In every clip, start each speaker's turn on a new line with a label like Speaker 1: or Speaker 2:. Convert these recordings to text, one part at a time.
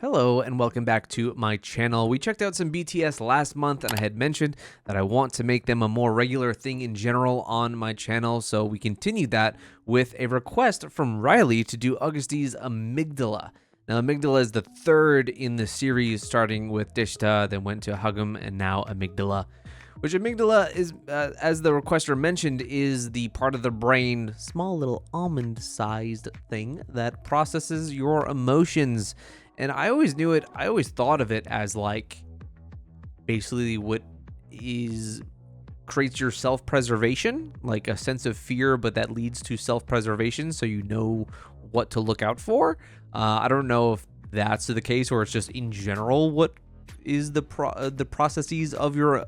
Speaker 1: Hello and welcome back to my channel. We checked out some BTS last month and I had mentioned that I want to make them a more regular thing in general on my channel, so we continued that with a request from Riley to do Agust's AMYGDALA. Now AMYGDALA is the third in the series, starting with Dishta, then went to Hagum, and now AMYGDALA. Which AMYGDALA is, as the requester mentioned, is the part of the brain, small little almond-sized thing that processes your emotions. And I always knew it, I always thought of it as like basically what creates your self-preservation, like a sense of fear, but that leads to self-preservation, so you know what to look out for. I don't know if that's the case or it's just in general what is the processes of your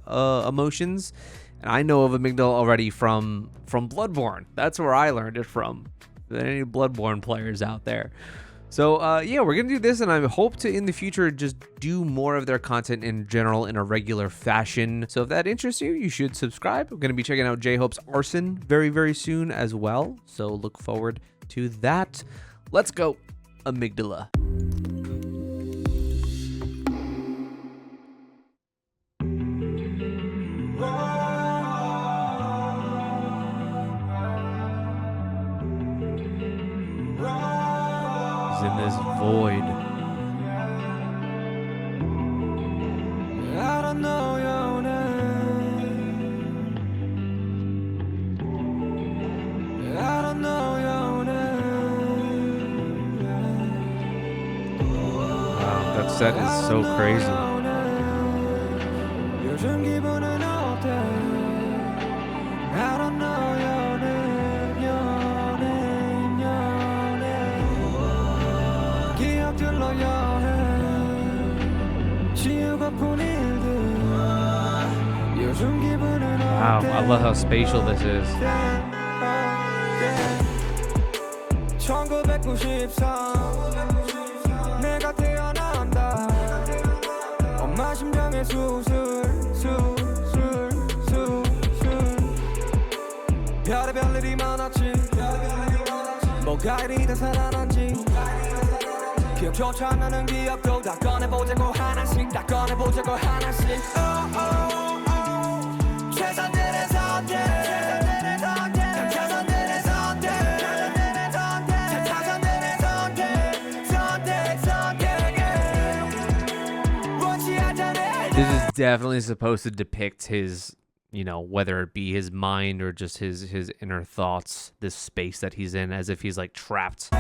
Speaker 1: emotions. And I know of AMYGDALA already from Bloodborne. That's where I learned it from. Are there any Bloodborne players out there? So yeah, we're gonna do this, and I hope to in the future just do more of their content in general in a regular fashion. So if that interests you, you should subscribe. We're gonna be checking out J-Hope's Arson very soon as well, so look forward to that. Let's go, AMYGDALA. In this void.
Speaker 2: I don't know your name. I don't know your name.
Speaker 1: Wow, that set is so crazy.
Speaker 2: 요즘 기분은 어때? I don't know your name, your name, your name. 기억들로 여행 지우고픈 일들 요즘 기분은
Speaker 1: Wow,
Speaker 2: 어때?
Speaker 1: I love how spatial this is.
Speaker 2: 1993 내가 태어난다 엄마 심장의 수술 별의별 일이 많았지 뭐가 이리 다 살아난지 기억조차 안 나는 기억도 다 꺼내보자고 하나씩 다 꺼내보자고 하나씩 최선들의 선택 최선들의 선택 최선들의 선택 원치 않잖아.
Speaker 1: This is definitely supposed to depict his, you know, whether it be his mind or just his inner thoughts, this space that he's in, as if he's like trapped.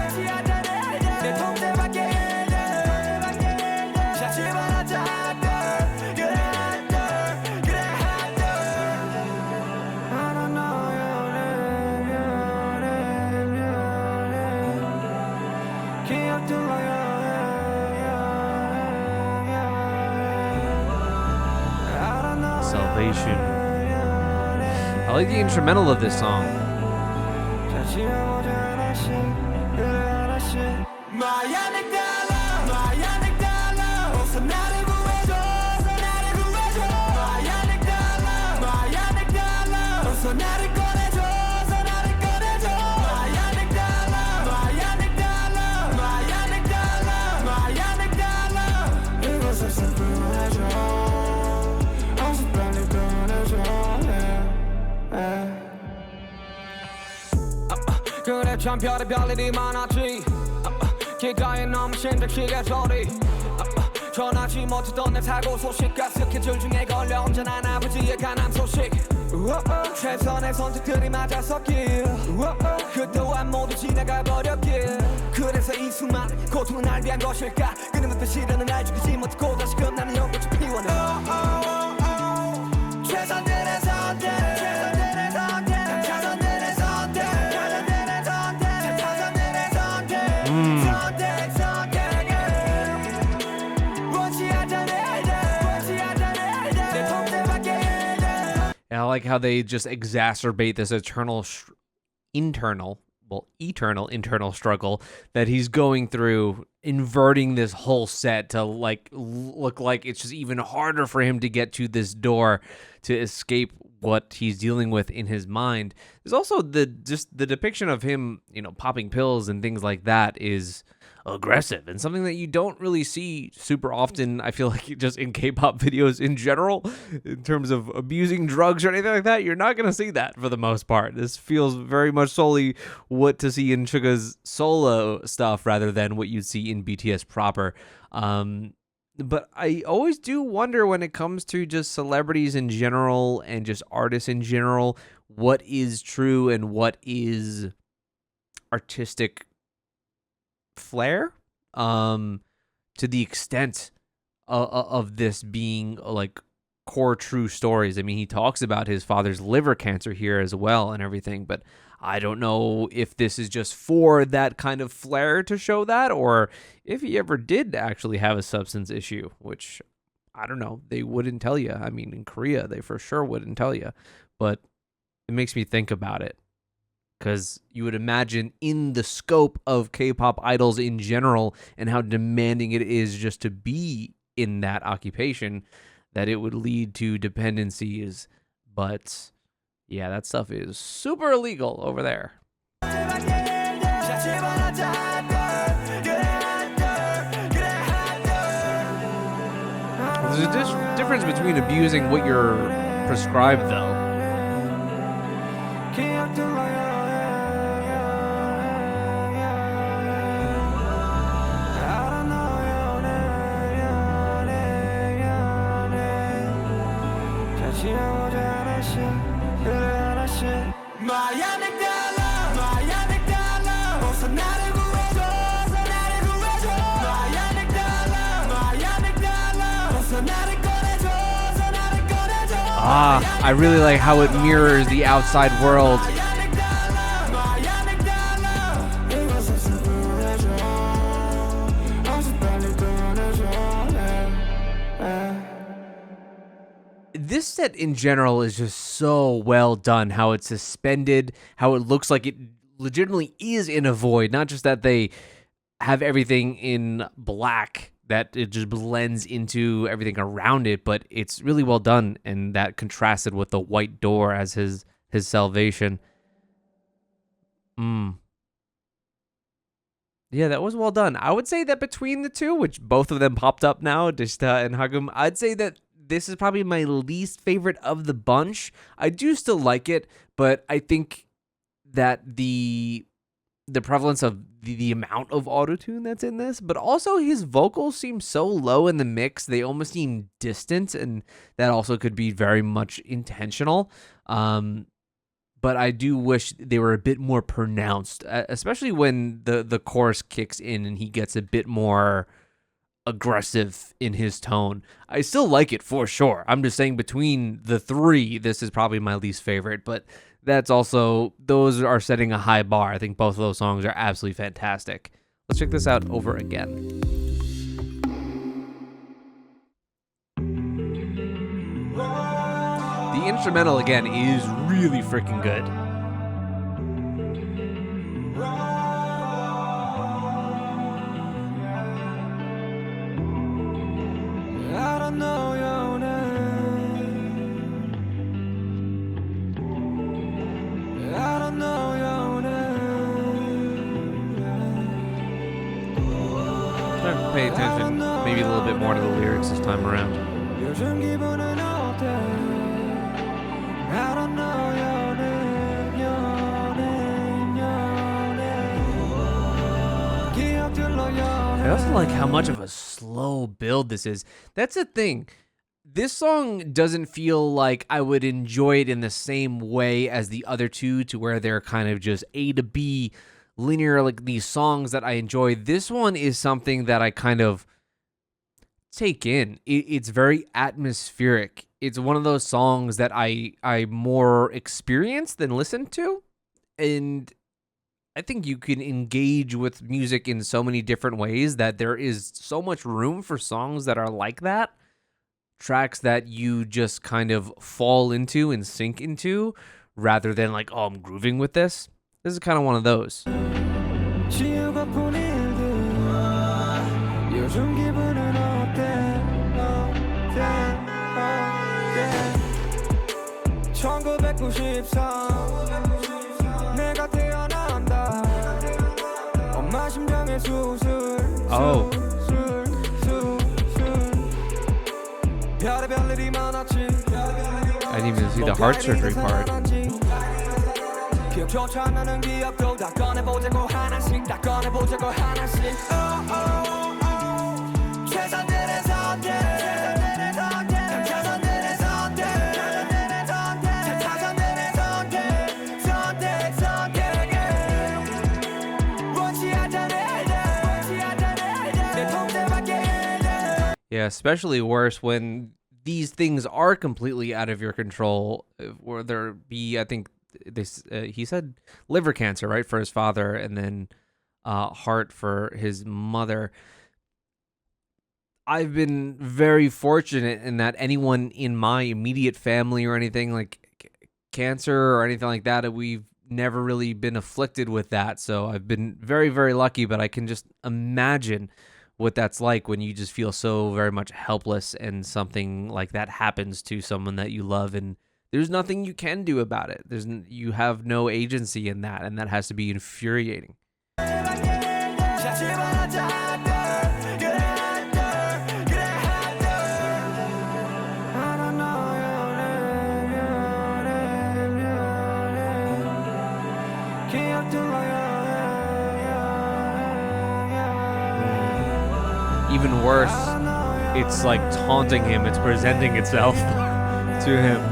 Speaker 1: Salvation. I like the instrumental of this song.
Speaker 2: 그래 참 별의별 일이 많았지 길가에 너무 심장시계 소리 전하지 못했던 내 사고 소식과 스케줄 중에 걸려 언제나 아버지의 간암 소식 최선의 선택들이 맞아섰길 그 또한 모두 지나가 버렸길 그래서 이 수많은 고통은 날 위한 것일까 끊임없는 시련은 날 죽이지 못하고 다시금 나는 연꽃을 피워내 최선들의 선택
Speaker 1: And I like how they just exacerbate this eternal internal struggle that he's going through, inverting this whole set to like look like it's just even harder for him to get to this door to escape what he's dealing with in his mind. There's also the depiction of him, you know, popping pills and things like that is aggressive, and something that you don't really see super often. I feel like just in K-pop videos in general, in terms of abusing drugs or anything like that, you're not gonna see that for the most part. This feels very much solely what to see in Suga's solo stuff rather than what you'd see in BTS proper. But I always do wonder when it comes to just celebrities in general and just artists in general, what is true and what is artistic flair, to the extent of this being like core true stories. I mean, he talks about his father's liver cancer here as well and everything, but I don't know if this is just for that kind of flair to show that, or if he ever did actually have a substance issue, which I don't know. They wouldn't tell you. I mean, in Korea, they for sure wouldn't tell you, but it makes me think about it. Because you would imagine in the scope of K-pop idols in general and how demanding it is just to be in that occupation, that it would lead to dependencies. But yeah, that stuff is super illegal over there. There's a difference between abusing what you're prescribed, though. I really like how it mirrors the outside world. This set in general is just so well done. How it's suspended, how it looks like it legitimately is in a void. Not just that they have everything in black, that it just blends into everything around it, but it's really well done, and that contrasted with the white door as his salvation. Yeah, that was well done. I would say that between the two, which both of them popped up now, Dishta and Hagum, I'd say that this is probably my least favorite of the bunch. I do still like it, but I think that the prevalence of the amount of autotune that's in this, but also his vocals seem so low in the mix, they almost seem distant, and that also could be very much intentional. But I do wish they were a bit more pronounced, especially when the chorus kicks in and he gets a bit more aggressive in his tone. I still like it for sure. I'm just saying between the three, this is probably my least favorite, but that's also, those are setting a high bar. I think both of those songs are absolutely fantastic. Let's check this out over again. The instrumental again is really freaking good.
Speaker 2: I don't know your name. I don't know your name.
Speaker 1: Try to pay attention maybe a little bit more to the lyrics this time around.
Speaker 2: 요즘 기분은 어때? I don't know your name, your name, your name. 기억들로 your
Speaker 1: I also like how much of a slow build this is. That's the thing. This song doesn't feel like I would enjoy it in the same way as the other two, to where they're kind of just A to B linear, like these songs that I enjoy. This one is something that I kind of take in. It's very atmospheric. It's one of those songs that I more experience than listen to. And I think you can engage with music in so many different ways that there is so much room for songs that are like that. Tracks that you just kind of fall into and sink into rather than like, oh, I'm grooving with this. This is kind of one of those.
Speaker 2: 지우고픈 일들 요즘 기분은 어때? 1993 내가 태어난다 엄마 심장의 수술
Speaker 1: Oh. I didn't even see the heart surgery part. Yeah, especially worse when these things are completely out of your control. Where there be, I think this he said liver cancer, right, for his father, and then heart for his mother. I've been very fortunate in that anyone in my immediate family or anything like cancer or anything like that, we've never really been afflicted with that. So I've been very, very lucky, but I can just imagine what that's like when you just feel so very much helpless and something like that happens to someone that you love and there's nothing you can do about it. You have no agency in that, and that has to be infuriating. Even worse, it's like taunting him. It's presenting itself to him.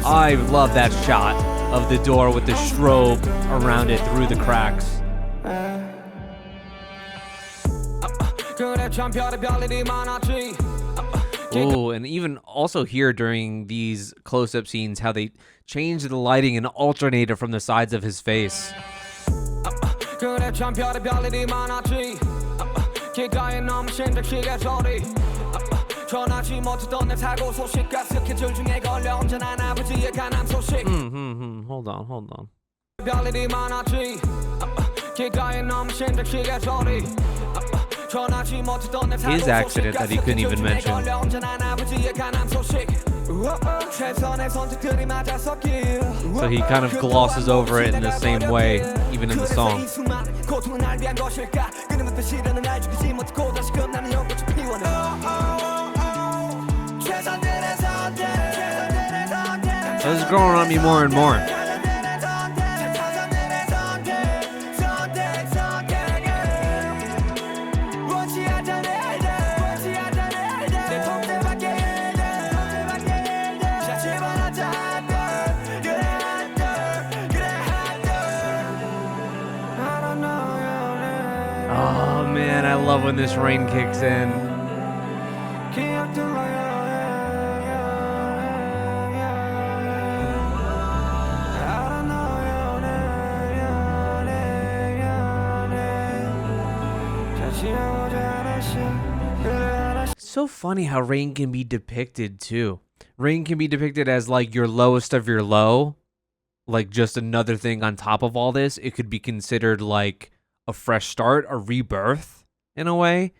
Speaker 1: I love that shot of the door with the strobe around it through the cracks. Oh, and even also here during these close-up scenes, how they change the lighting and alternate it from the sides of his face. Hold on. His accident that he couldn't even mention. So he kind of glosses over it in the same way, even in the song. This is growing on me more and more. Oh man, I love when this rain kicks in. So funny how rain can be depicted too. Rain can be depicted as like your lowest of your low, like just another thing on top of all this. It could be considered like a fresh start, a rebirth in a way.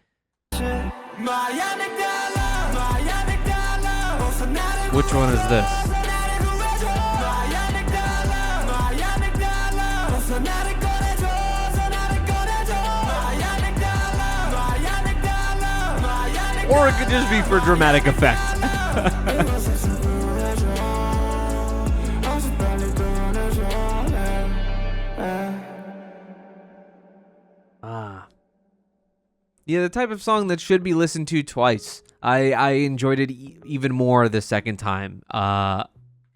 Speaker 1: Which one is this? Or it could just be for dramatic effect. Yeah, the type of song that should be listened to twice. I enjoyed it even more the second time.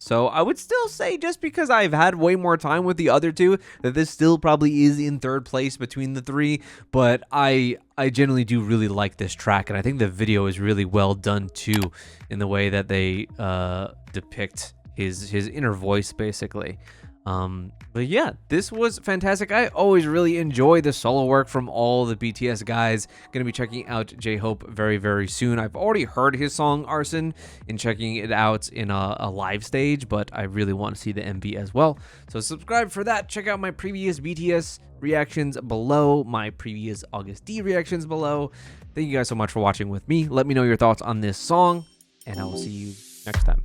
Speaker 1: So I would still say, just because I've had way more time with the other two, that this still probably is in third place between the three. But I generally do really like this track, and I think the video is really well done too, in the way that they depict his inner voice, basically. But yeah, this was fantastic. I always really enjoy the solo work from all the BTS guys. Gonna be checking out J-Hope very, very soon. I've already heard his song Arson and checking it out in a live stage, but I really want to see the MV as well. So subscribe for that. Check out my previous BTS reactions below, my previous August D reactions below. Thank you guys so much for watching with me. Let me know your thoughts on this song, and I will see you next time.